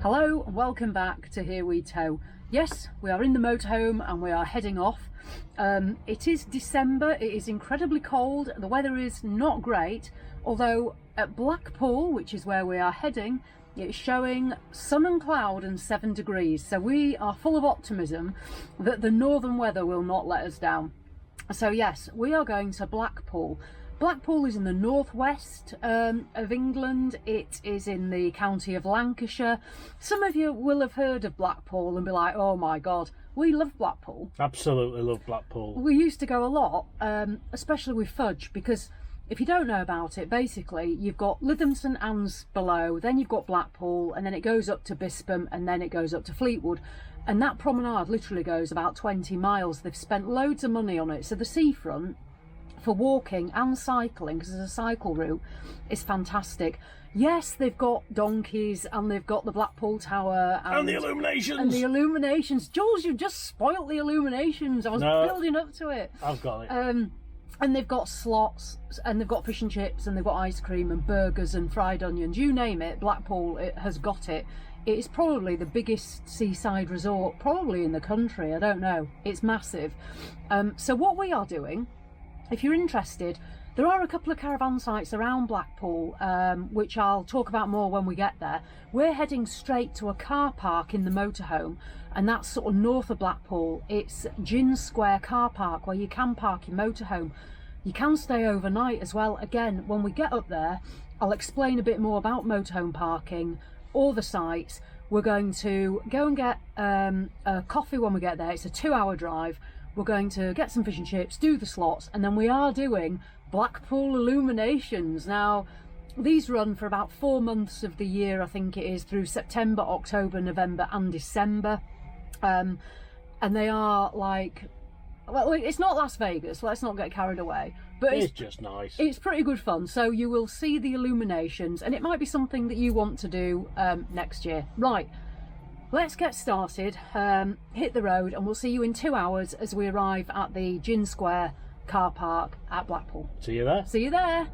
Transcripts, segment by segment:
Hello and welcome back to Here We Tow. Yes, we are in the motorhome and we are heading off. It is December, it is incredibly cold, the weather is not great, although at Blackpool, which is where we are heading, it's showing sun and cloud and 7 degrees. So we are full of optimism that the northern weather will not let us down. So yes, we are going to Blackpool. Blackpool is in the northwest of England. It is in the county of Lancashire. Some of you will have heard of Blackpool and be like, oh my god, we love Blackpool. Absolutely love Blackpool. We used to go a lot, especially with fudge, because if you don't know about it, basically you've got Lytham St Anne's below, then you've got Blackpool, and then it goes up to Bispam, and then it goes up to Fleetwood. And that promenade literally goes about 20 miles. They've spent loads of money on it. So the seafront, for walking and cycling, because there's a cycle route, is fantastic. Yes, they've got donkeys and they've got the Blackpool Tower and the illuminations. And the illuminations. Jules, you've just spoilt the illuminations. I was building up to it. I've got it. And they've got slots, and they've got fish and chips, and they've got ice cream and burgers and fried onions. You name it, Blackpool has got it. It is probably the biggest seaside resort, probably in the country. I don't know. It's massive. So what we are doing, if you're interested, there are a couple of caravan sites around Blackpool, which I'll talk about more when we get there. We're heading straight to a car park in the motorhome, and that's sort of north of Blackpool. It's Gynn Square car park, where you can park your motorhome. You can stay overnight as well. Again, when we get up there, I'll explain a bit more about motorhome parking, all the sites. We're going to go and get a coffee when we get there. It's a 2-hour drive. We're going to get some fish and chips, do the slots, and then we are doing Blackpool Illuminations. Now, these run for about 4 months of the year, I think it is, through September, October, November and December. And they are like, well, it's not Las Vegas, let's not get carried away. But it's just nice. It's pretty good fun. So you will see the illuminations, and it might be something that you want to do next year. Right. Let's get started, hit the road, and we'll see you in 2 hours as we arrive at the Gynn Square car park at Blackpool. See you there. See you there.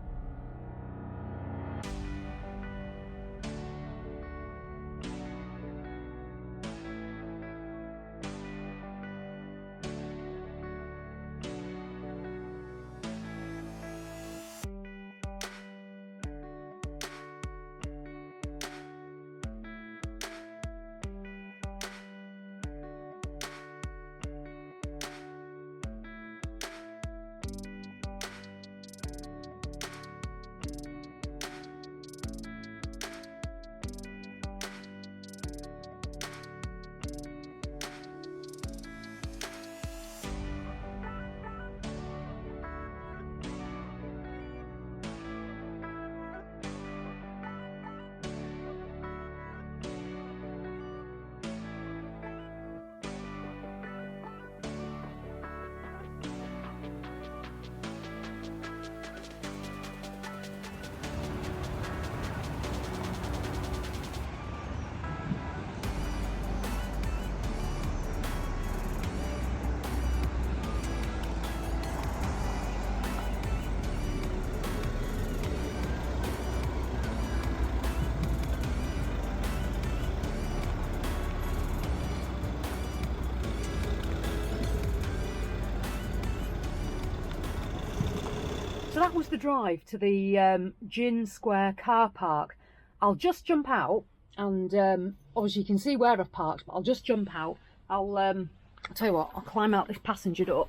So that was the drive to the Gynn Square car park. I'll just jump out, and obviously you can see where I've parked, but I'll just jump out. I'll tell you what, I'll climb out this passenger door.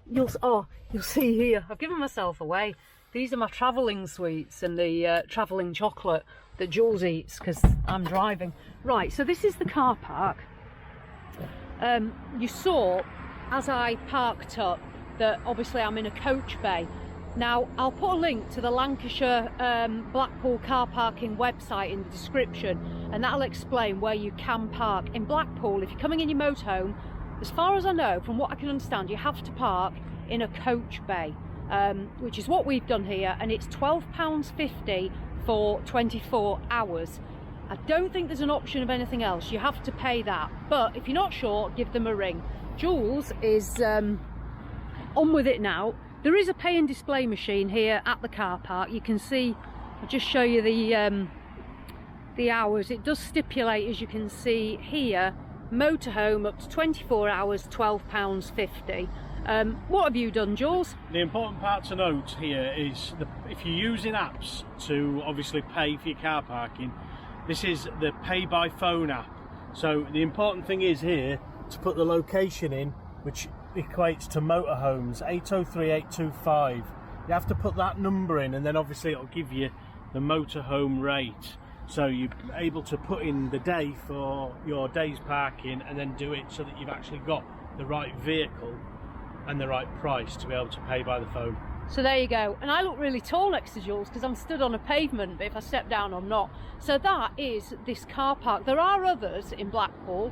You'll see here, I've given myself away. These are my travelling sweets and the travelling chocolate that Jules eats because I'm driving. Right, so this is the car park. You saw as I parked up that obviously I'm in a coach bay. Now, I'll put a link to the Lancashire Blackpool car parking website in the description, and that'll explain where you can park. In Blackpool, if you're coming in your motorhome, as far as I know, from what I can understand, you have to park in a coach bay, which is what we've done here, and it's £12.50 for 24 hours. I don't think there's an option of anything else. You have to pay that, but if you're not sure, give them a ring. Jules is on with it now. There is a pay and display machine here at the car park. You can see, I'll just show you the the hours, it does stipulate, as you can see here, motorhome up to 24 hours, £12.50. What have you done, Jules? The important part to note here is if you're using apps to obviously pay for your car parking, this is the pay by phone app. So the important thing is here to put the location in, which equates to motorhomes 803825. You have to put that number in, and then obviously it'll give you the motorhome rate. So you're able to put in the day for your day's parking and then do it so that you've actually got the right vehicle and the right price to be able to pay by the phone. So there you go. And I look really tall next to Jules because I'm stood on a pavement, but if I step down I'm not. So that is this car park. There are others in Blackpool,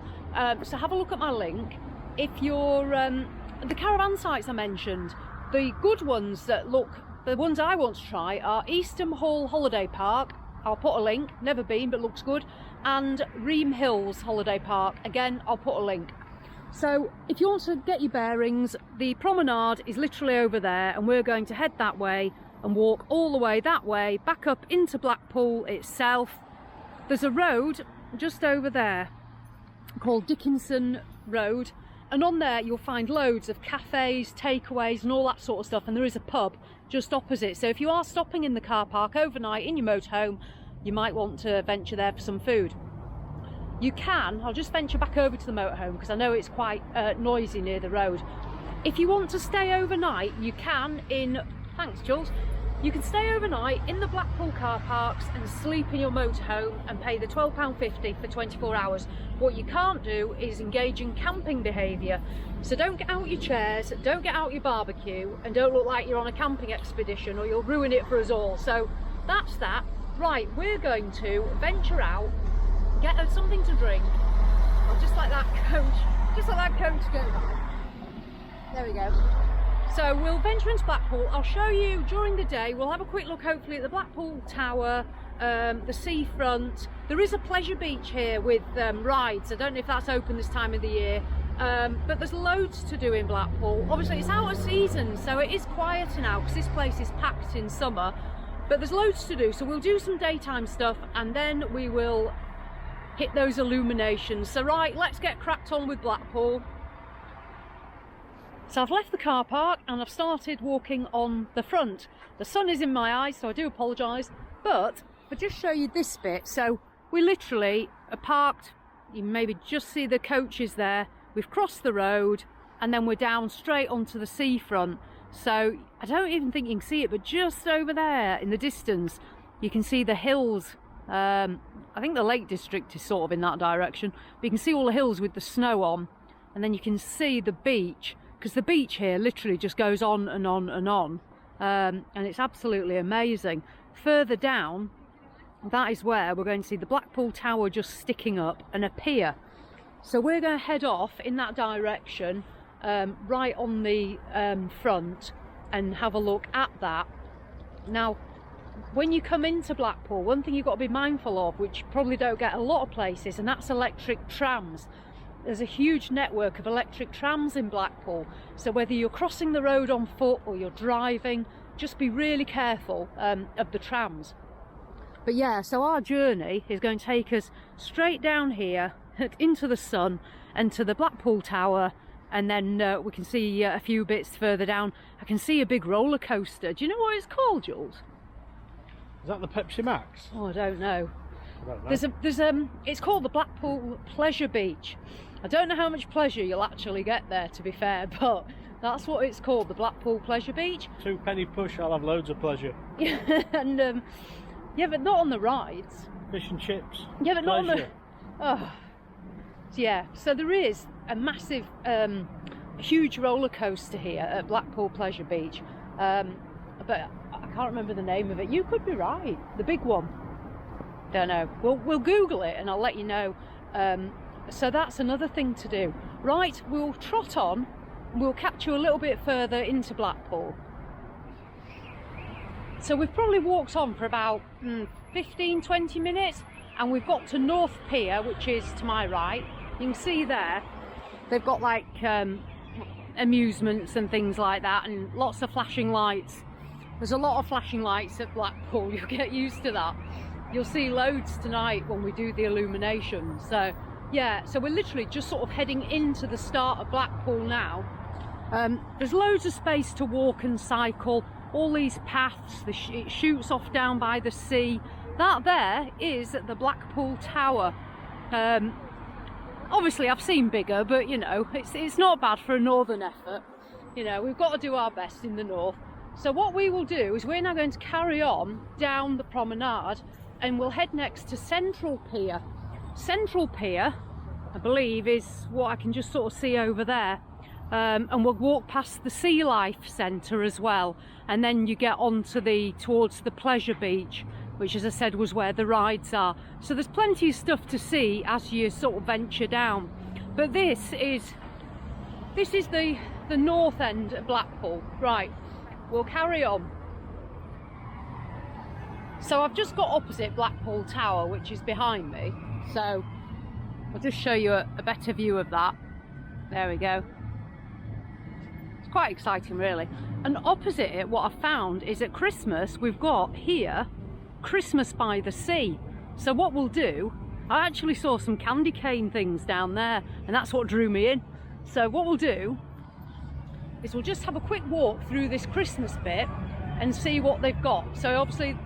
so have a look at my link. If you're the caravan sites I mentioned, the good ones that look, the ones I want to try are Eastham Hall Holiday Park. I'll put a link, never been but looks good, and Ream Hills Holiday Park, again I'll put a link. So if you want to get your bearings, the promenade is literally over there, and we're going to head that way and walk all the way that way back up into Blackpool itself. There's a road just over there called Dickinson Road, and on there you'll find loads of cafes, takeaways and all that sort of stuff, and there is a pub just opposite. So if you are stopping in the car park overnight in your motorhome, you might want to venture there for some food. You can, I'll just venture back over to the motorhome because I know it's quite noisy near the road. If you want to stay overnight, you can thanks Jules, you can stay overnight in the Blackpool car parks and sleep in your motorhome and pay the £12.50 for 24 hours. What you can't do is engage in camping behaviour. So don't get out your chairs, don't get out your barbecue, and don't look like you're on a camping expedition or you'll ruin it for us all. So that's that. Right, we're going to venture out, get us something to drink. I'll just let that coach go by. There we go. So we'll venture into Blackpool. I'll show you during the day. We'll have a quick look hopefully at the Blackpool Tower, the seafront. There is a pleasure beach here with rides. I don't know if that's open this time of the year, but there's loads to do in Blackpool. Obviously it's out of season, so it is quieter now because this place is packed in summer, but there's loads to do. So we'll do some daytime stuff and then we will hit those illuminations. So right, let's get cracked on with Blackpool. So I've left the car park and I've started walking on the front. The sun is in my eyes, so I do apologise, but I'll just show you this bit. So we literally are parked, you maybe just see the coaches there, we've crossed the road and then we're down straight onto the seafront. So I don't even think you can see it, but just over there in the distance you can see the hills. I think the Lake District is sort of in that direction, but you can see all the hills with the snow on, and then you can see the beach, because the beach here literally just goes on and on and on, and it's absolutely amazing. Further down, that is where we're going to see the Blackpool Tower just sticking up and a pier. So we're going to head off in that direction, right on the front, and have a look at that. Now, when you come into Blackpool, one thing you've got to be mindful of, which you probably don't get a lot of places, and that's electric trams. There's a huge network of electric trams in Blackpool, so whether you're crossing the road on foot or you're driving, just be really careful of the trams. But yeah, so our journey is going to take us straight down here into the sun and to the Blackpool Tower, and then we can see a few bits further down. I can see a big roller coaster. Do you know what it's called, Jules? Is that the Pepsi Max? Oh, I don't know. I don't know. It's called the Blackpool Pleasure Beach. I don't know how much pleasure you'll actually get there, to be fair, but that's what it's called, the Blackpool Pleasure Beach. £2 push, I'll have loads of pleasure. And yeah, but not on the rides. Fish and chips. Yeah, but not on the. Pleasure. Oh, yeah. So there is a massive, huge roller coaster here at Blackpool Pleasure Beach, but I can't remember the name of it. You could be right. The big one. Don't know. We'll Google it and I'll let you know. So that's another thing to do. Right, we'll trot on. We'll catch you a little bit further into Blackpool. So we've probably walked on for about 15-20 minutes, and we've got to North Pier, which is to my right. You can see there they've got like amusements and things like that, and lots of flashing lights. There's a lot of flashing lights at Blackpool, you'll get used to that. you'll see loads tonight when we do the illuminations. So yeah, so we're literally just sort of heading into the start of Blackpool now. There's loads of space to walk and cycle, all these paths, it shoots off down by the sea. That there is the Blackpool Tower. Obviously I've seen bigger, but you know, it's not bad for a northern effort. You know, we've got to do our best in the north. So what we will do is we're now going to carry on down the promenade and we'll head next to Central Pier. Central Pier, I believe, is what I can just sort of see over there. And we'll walk past the Sealife Centre as well, and then you get on to towards the pleasure beach, which, as I said, was where the rides are. So there's plenty of stuff to see as you sort of venture down. But this is the north end of Blackpool. Right, we'll carry on. So I've just got opposite Blackpool Tower, which is behind me. So I'll just show you a better view of that. There we go. It's quite exciting, really. And opposite it, what I found is at Christmas, we've got here Christmas by the Sea. So what we'll do, I actually saw some candy cane things down there, and that's what drew me in. So what we'll do is we'll just have a quick walk through this Christmas bit and see what they've got. So obviously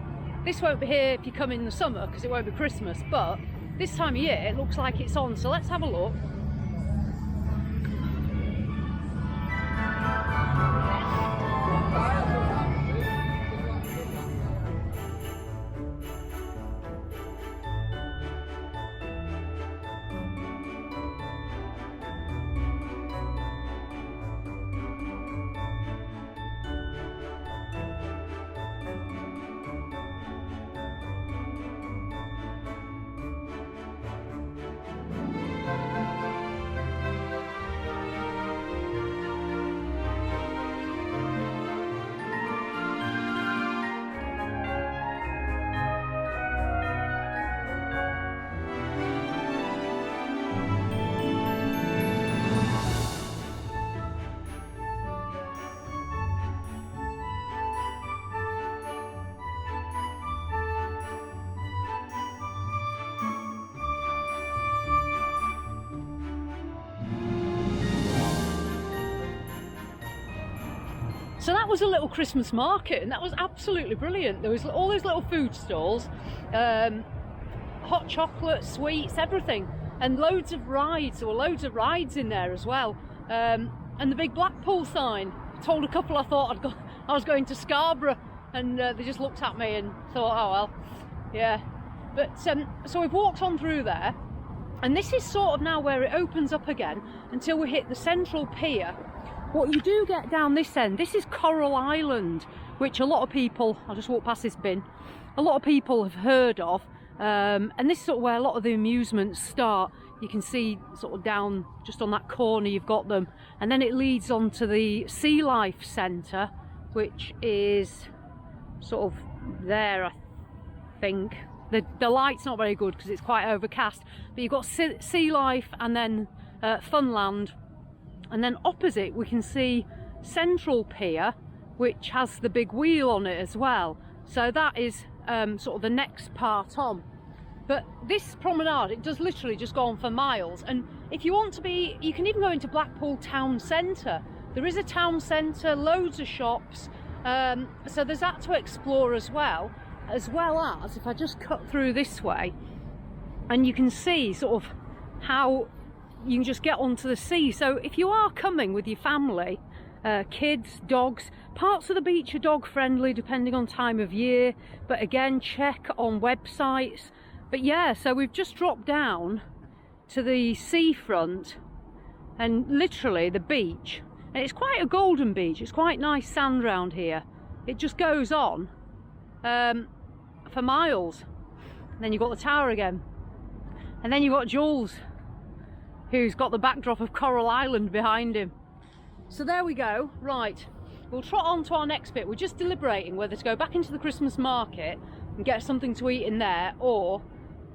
this won't be here if you come in the summer because it won't be Christmas, but this time of year it looks like it's on. So let's have a look. So that was a little Christmas market, and that was absolutely brilliant. There was all those little food stalls, hot chocolate, sweets, everything, and loads of rides. There were loads of rides in there as well, and the big Blackpool sign. I told a couple I thought I was going to Scarborough, and they just looked at me and thought, oh well, yeah. But so we've walked on through there, and this is sort of now where it opens up again until we hit the Central Pier. What you do get down this end, this is Coral Island, which a lot of people, I'll just walk past this bin, a lot of people have heard of, and this is sort of where a lot of the amusements start. You can see sort of down just on that corner you've got them, and then it leads on to the Sealife Centre, which is sort of there, I think. The light's not very good because it's quite overcast, but you've got Sealife and then Funland. And then opposite we can see Central Pier, which has the big wheel on it as well. So that is sort of the next part on. But this promenade, it does literally just go on for miles. And if you want to be, you can even go into Blackpool town centre. There is a town centre, loads of shops. So there's that to explore as well as if I just cut through this way, and you can see sort of how you can just get onto the sea. So if you are coming with your family, kids, dogs, parts of the beach are dog friendly depending on time of year, but again, check on websites. But yeah, so we've just dropped down to the seafront and literally the beach, and it's quite a golden beach. It's quite nice sand round here. It just goes on for miles. And then you've got the tower again, and then you've got Jules, who's got the backdrop of Coral Island behind him. So there we go. Right, we'll trot on to our next bit. We're just deliberating whether to go back into the Christmas market and get something to eat in there, or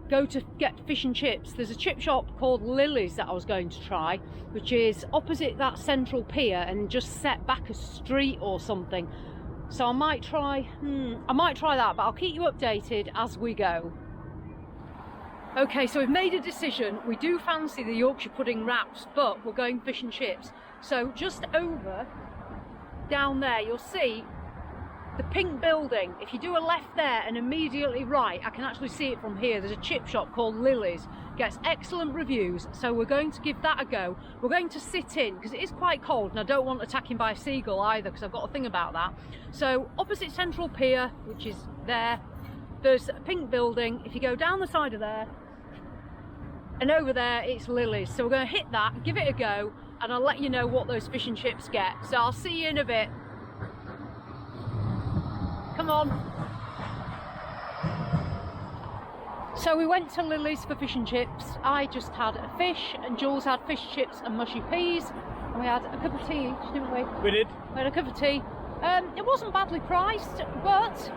go to get fish and chips. There's a chip shop called Lily's that I was going to try, which is opposite that Central Pier and just set back a street or something. So I might try that, but I'll keep you updated as we go. Okay, so we've made a decision. We do fancy the Yorkshire pudding wraps, but we're going fish and chips. So just over down there, you'll see the pink building. If you do a left there and immediately right, I can actually see it from here. There's a chip shop called Lily's. Gets excellent reviews, so we're going to give that a go. We're going to sit in because it is quite cold and I don't want attacking by a seagull either, because I've got a thing about that. So opposite Central Pier, which is there, there's a pink building. If you go down the side of there and over there, it's Lily's. So we're going to hit that, give it a go, and I'll let you know what those fish and chips get. So I'll see you in a bit. Come on. So we went to Lily's for fish and chips. I just had a fish and Jules had fish chips and mushy peas. And we had a cup of tea each, didn't we? We did. We had a cup of tea. It wasn't badly priced, but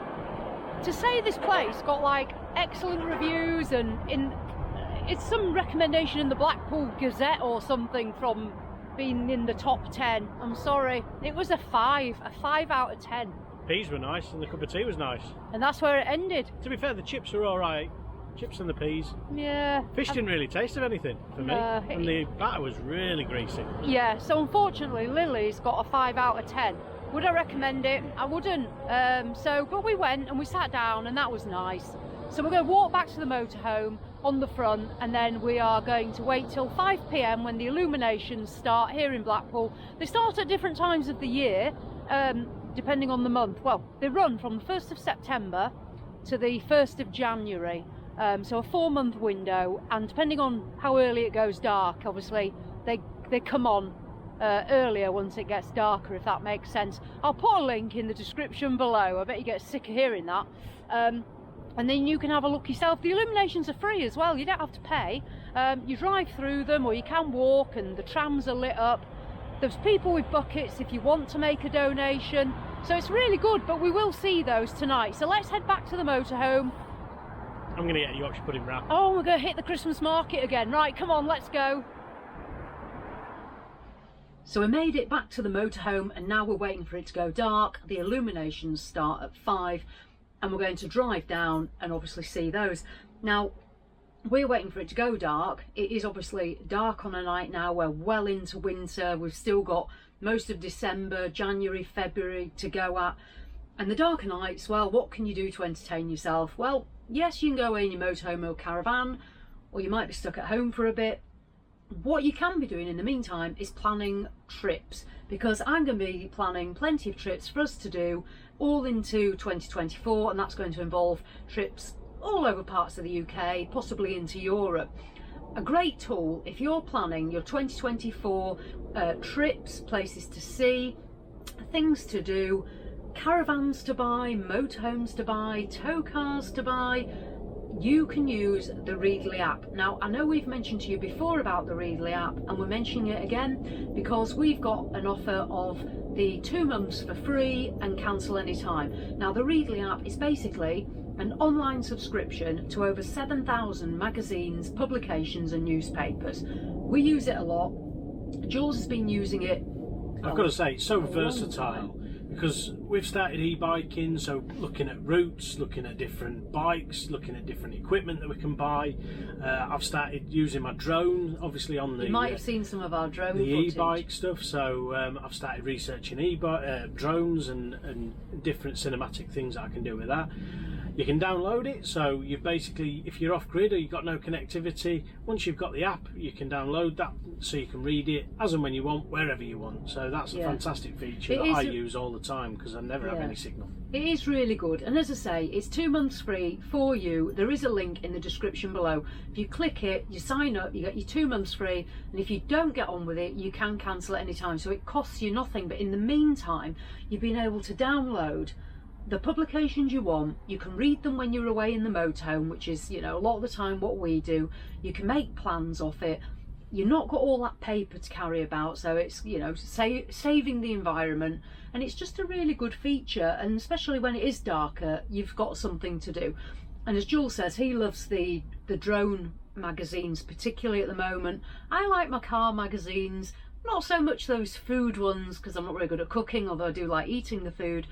to say this place got like excellent reviews and it's some recommendation in the Blackpool Gazette or something from being in the top 10. I'm sorry. It was a 5 out of 10. Peas were nice and the cup of tea was nice. And that's where it ended. To be fair, the chips were alright. Chips and the peas. Yeah. Fish didn't really taste of anything for me. And the batter was really greasy. Yeah, so unfortunately Lily's got a 5 out of 10. Would I recommend it? I wouldn't. But we went and we sat down and that was nice. So we're going to walk back to the motorhome on the front, and then we are going to wait till 5 p.m. when the illuminations start here in Blackpool. They start at different times of the year, depending on the month. Well, they run from the 1st of September to the 1st of January. So a 4-month window, and depending on how early it goes dark, obviously they come on earlier once it gets darker, if that makes sense. I'll put a link in the description below. I bet you get sick of hearing that. And then you can have a look yourself. The illuminations are free as well, you don't have to pay. You drive through them or you can walk, and the trams are lit up. There's people with buckets if you want to make a donation. So it's really good, but we will see those tonight. So let's head back to the motorhome. I'm going to get a Yorkshire pudding wrap. Oh, we're going to hit the Christmas market again. Right, come on, let's go. So we made it back to the motorhome and now we're waiting for it to go dark. The illuminations start at 5 and we're going to drive down and obviously see those. Now, we're waiting for it to go dark. It is obviously dark on a night now. We're well into winter. We've still got most of December, January, February to go at. And the darker nights, well, what can you do to entertain yourself? Well, yes, you can go away in your motorhome or caravan, or you might be stuck at home for a bit. What you can be doing in the meantime is planning trips, because I'm going to be planning plenty of trips for us to do all into 2024, and that's going to involve trips all over parts of the UK, possibly into Europe. A great tool if you're planning your 2024 trips, places to see, things to do, caravans to buy, motorhomes to buy, tow cars to buy. You can use the Readly app. Now, I know we've mentioned to you before about the Readly app, and we're mentioning it again because we've got an offer of the 2 months for free and cancel anytime. Now, the Readly app is basically an online subscription to over 7,000 magazines, publications and newspapers. We use it a lot. Jules has been using it. I've got to say, it's so versatile. Because we've started e-biking, so looking at routes, looking at different bikes, looking at different equipment that we can buy. I've started using my drone, obviously on the... You might have seen some of our drone the footage. E-bike stuff, so I've started researching drones and different cinematic things that I can do with that. You can download it, so you've basically, if you're off grid or you've got no connectivity, once you've got the app, you can download that so you can read it as and when you want, wherever you want. So that's a fantastic feature that I use all the time because I never have any signal. It is really good, and as I say, it's 2 months free for you. There is a link in the description below. If you click it, you sign up, you get your 2 months free, and if you don't get on with it, you can cancel at any time. So it costs you nothing, but in the meantime, you've been able to download the publications you want. You can read them when you're away in the motorhome, which is, you know, a lot of the time what we do. You can make plans off it. You've not got all that paper to carry about, so it's, you know, saving the environment, and it's just a really good feature. And especially when it is darker, you've got something to do. And as Jules says, he loves the drone magazines, particularly at the moment. I like my car magazines, not so much those food ones because I'm not very good at cooking, although I do like eating the food.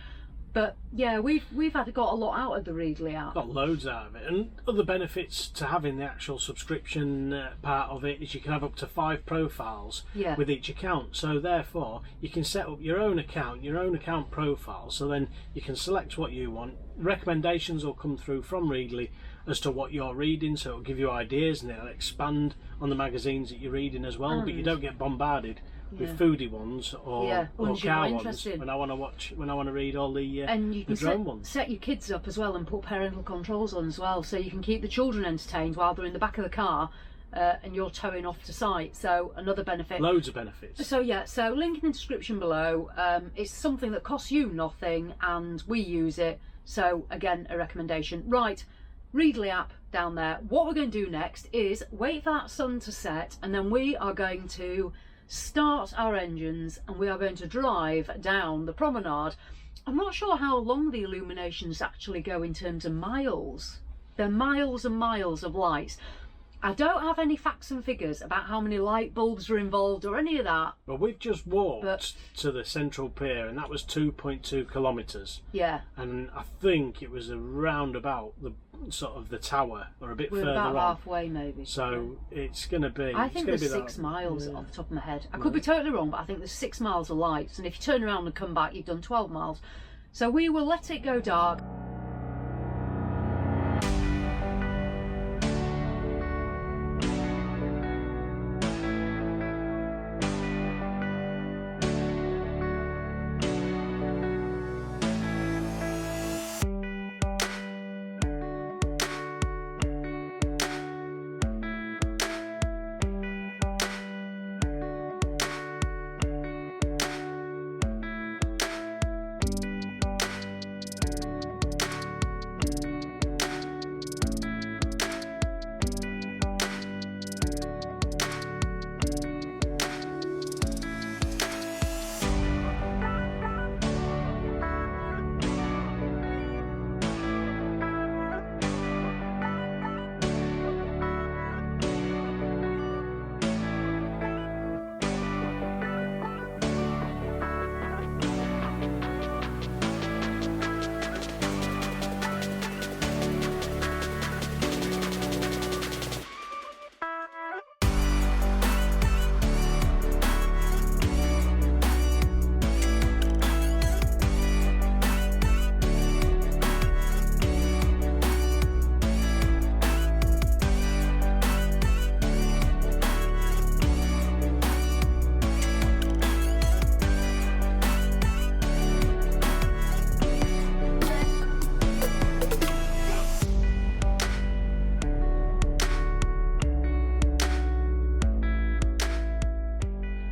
But yeah, we've got a lot out of the Readly app. Got loads out of it, and other benefits to having the actual subscription part of it is you can have up to 5 profiles with each account. So therefore, you can set up your own account profile. So then you can select what you want. Recommendations will come through from Readly as to what you're reading, so it'll give you ideas and it'll expand on the magazines that you're reading as well. But you don't get bombarded with foodie ones or car ones when I want to read all the and you can drone ones. Set your kids up as well and put parental controls on as well, so you can keep the children entertained while they're in the back of the car and you're towing off to site. So another benefit. Loads of benefits. So yeah, so link in the description below. It's something that costs you nothing and we use it. So again, a recommendation. Right, Readly app down there. What we're going to do next is wait for that sun to set, and then we are going to start our engines and we are going to drive down the promenade. I'm not sure how long the illuminations actually go in terms of miles. They're miles and miles of lights. I don't have any facts and figures about how many light bulbs are involved or any of that. Well, we've just walked to the central pier, and that was 2.2 kilometres. Yeah. And I think it was around about the sort of the tower, or a bit further about on. halfway maybe. So it's going to be. I think there's 6 miles off the top of my head. I could be totally wrong, but I think there's 6 miles of lights, and if you turn around and come back, you've done 12 miles. So we will let it go dark.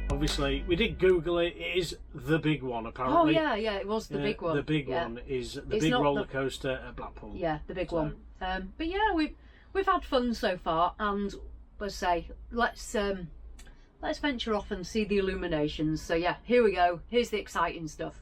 Obviously, we did Google it. It is the big one, apparently. Oh yeah, it was the big one. The big one is the big roller coaster at Blackpool. Yeah, the big one. But yeah, we've had fun so far, and let's say let's venture off and see the illuminations. So yeah, here we go. Here's the exciting stuff.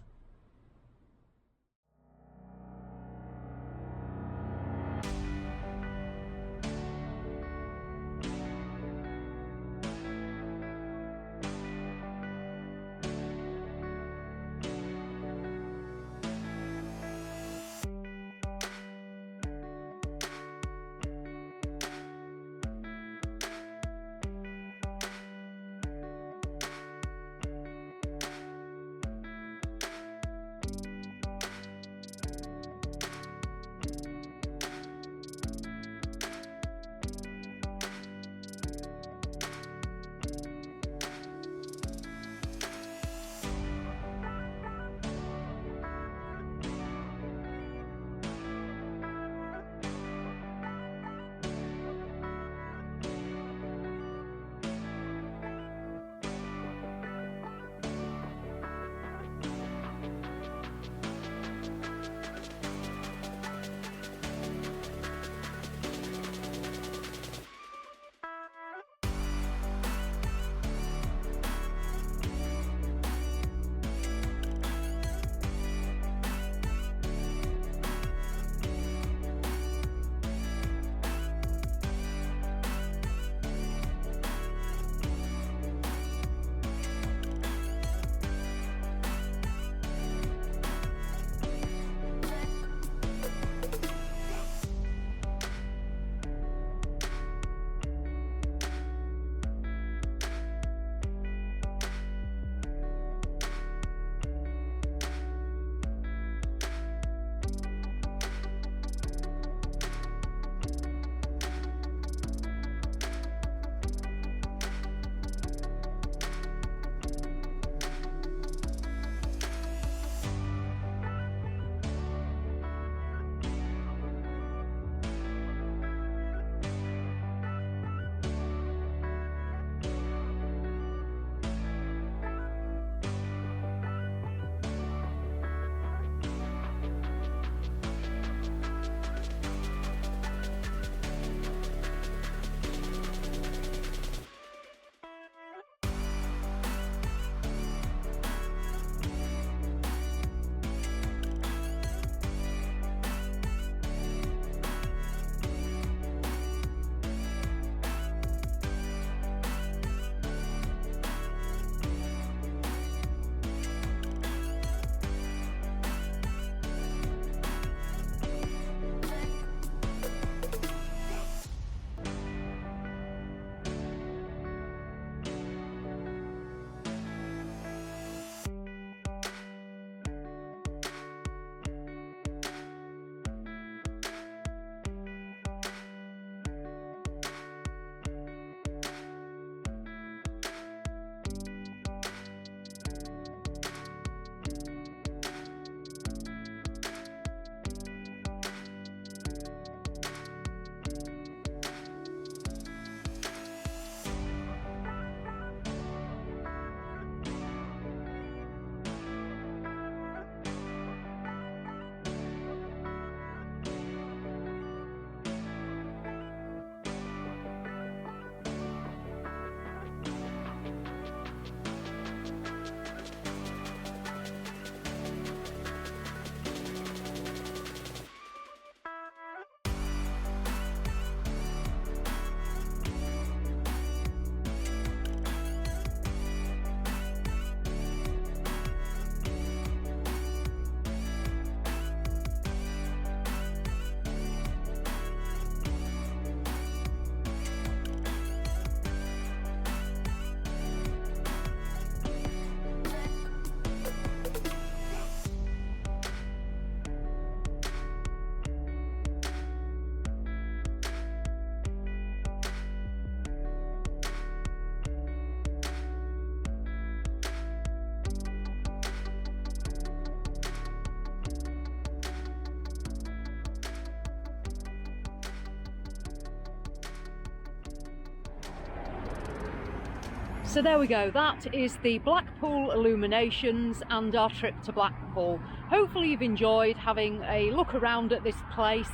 So there we go, that is the Blackpool Illuminations and our trip to Blackpool. Hopefully you've enjoyed having a look around at this place.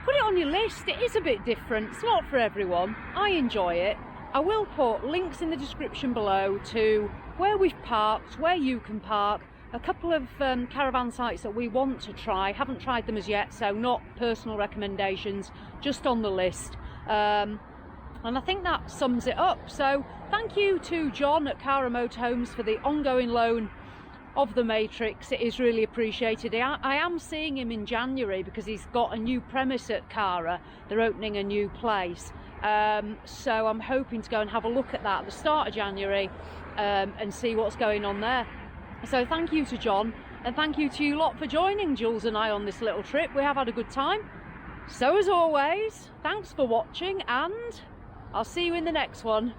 Put it on your list, it is a bit different, it's not for everyone. I enjoy it. I will put links in the description below to where we've parked, where you can park, a couple of caravan sites that we want to try. Haven't tried them as yet, so not personal recommendations, just on the list. And I think that sums it up. So thank you to John at Cara Motorhomes for the ongoing loan of the Matrix. It is really appreciated. I am seeing him in January because he's got a new premise at Cara. They're opening a new place. So I'm hoping to go and have a look at that at the start of January and see what's going on there. So thank you to John, and thank you to you lot for joining Jules and I on this little trip. We have had a good time. So as always, thanks for watching, and I'll see you in the next one.